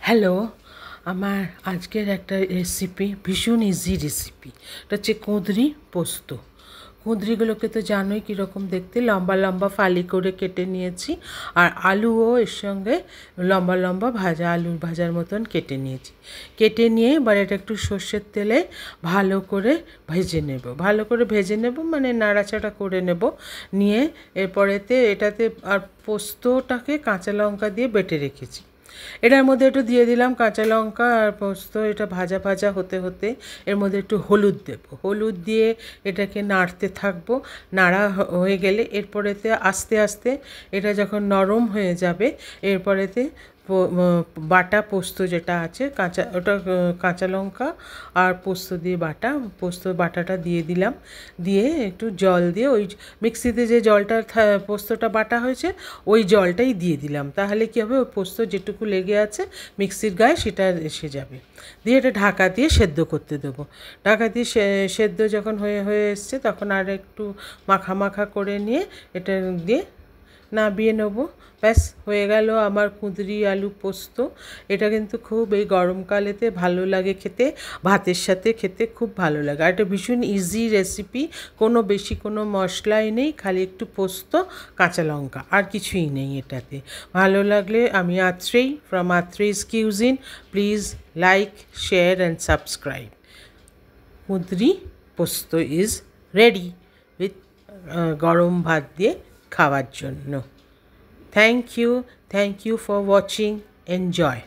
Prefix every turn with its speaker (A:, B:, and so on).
A: Hello, আমার আজকের একটা রেসিপি ভীষণ ইজি রেসিপি। এটা হচ্ছে কুঁদরি পোস্ত। কুঁদরিগুলোকে তো জানোই কীরকম দেখতে, লম্বা লম্বা ফালি করে কেটে নিয়েছি। আর আলুও এর সঙ্গে লম্বা লম্বা আলুর ভাজার মতন কেটে নিয়েছি। কেটে নিয়ে এবার এটা একটু সর্ষের তেলে ভালো করে ভেজে নেব মানে নাড়াচাড়া করে নেব। নিয়ে এটাতে আর পোস্তটাকে কাঁচা লঙ্কা দিয়ে বেটে রেখেছি। এটার মধ্যে একটু দিয়ে দিলাম কাঁচা লঙ্কা আর পোস্ত। এটা ভাজা ভাজা হতে হতে এর মধ্যে একটু হলুদ দেব। হলুদ দিয়ে এটাকে নাড়তে থাকবো। নাড়া হয়ে গেলে এরপরেতে আস্তে আস্তে এটা যখন নরম হয়ে যাবে এরপরেতে বাটা পোস্ত যেটা আছে কাঁচা লঙ্কা আর পোস্ত দিয়ে পোস্ত বাটাটা দিয়ে দিলাম। দিয়ে একটু জল দিয়ে ওই মিক্সিতে যে জলটা পোস্তটা বাটা হয়েছে ওই জলটাই দিয়ে দিলাম। তাহলে কী হবে, ওই পোস্ত যেটুকু লেগে আছে মিক্সির গায়ে সেটা এসে যাবে। দিয়ে এটা ঢাকা দিয়ে সেদ্ধ করতে দেবো। ঢাকা দিয়ে সেদ্ধ যখন হয়ে এসছে তখন আর একটু মাখা মাখা করে নিয়ে এটা দিয়ে নামিয়ে নেবো। ব্যাস হয়ে গেল আমার কুঁদরি আলু পোস্ত। এটা কিন্তু খুব এই গরমকালেতে ভালো লাগে খেতে, ভাতের সাথে খেতে খুব ভালো লাগে। আর এটা ভীষণ ইজি রেসিপি, বেশি কোনো মশলাই নেই, খালি একটু পোস্ত কাঁচা লঙ্কা, আর কিছুই নেই এটাতে। ভালো লাগলে আমি from Athre's Cuisine, please like, share and subscribe. কুঁদরি পোস্ত ইজ রেডি উইথ গরম ভাত দিয়ে খাওয়ার জন্য। Thank you for watching. Enjoy.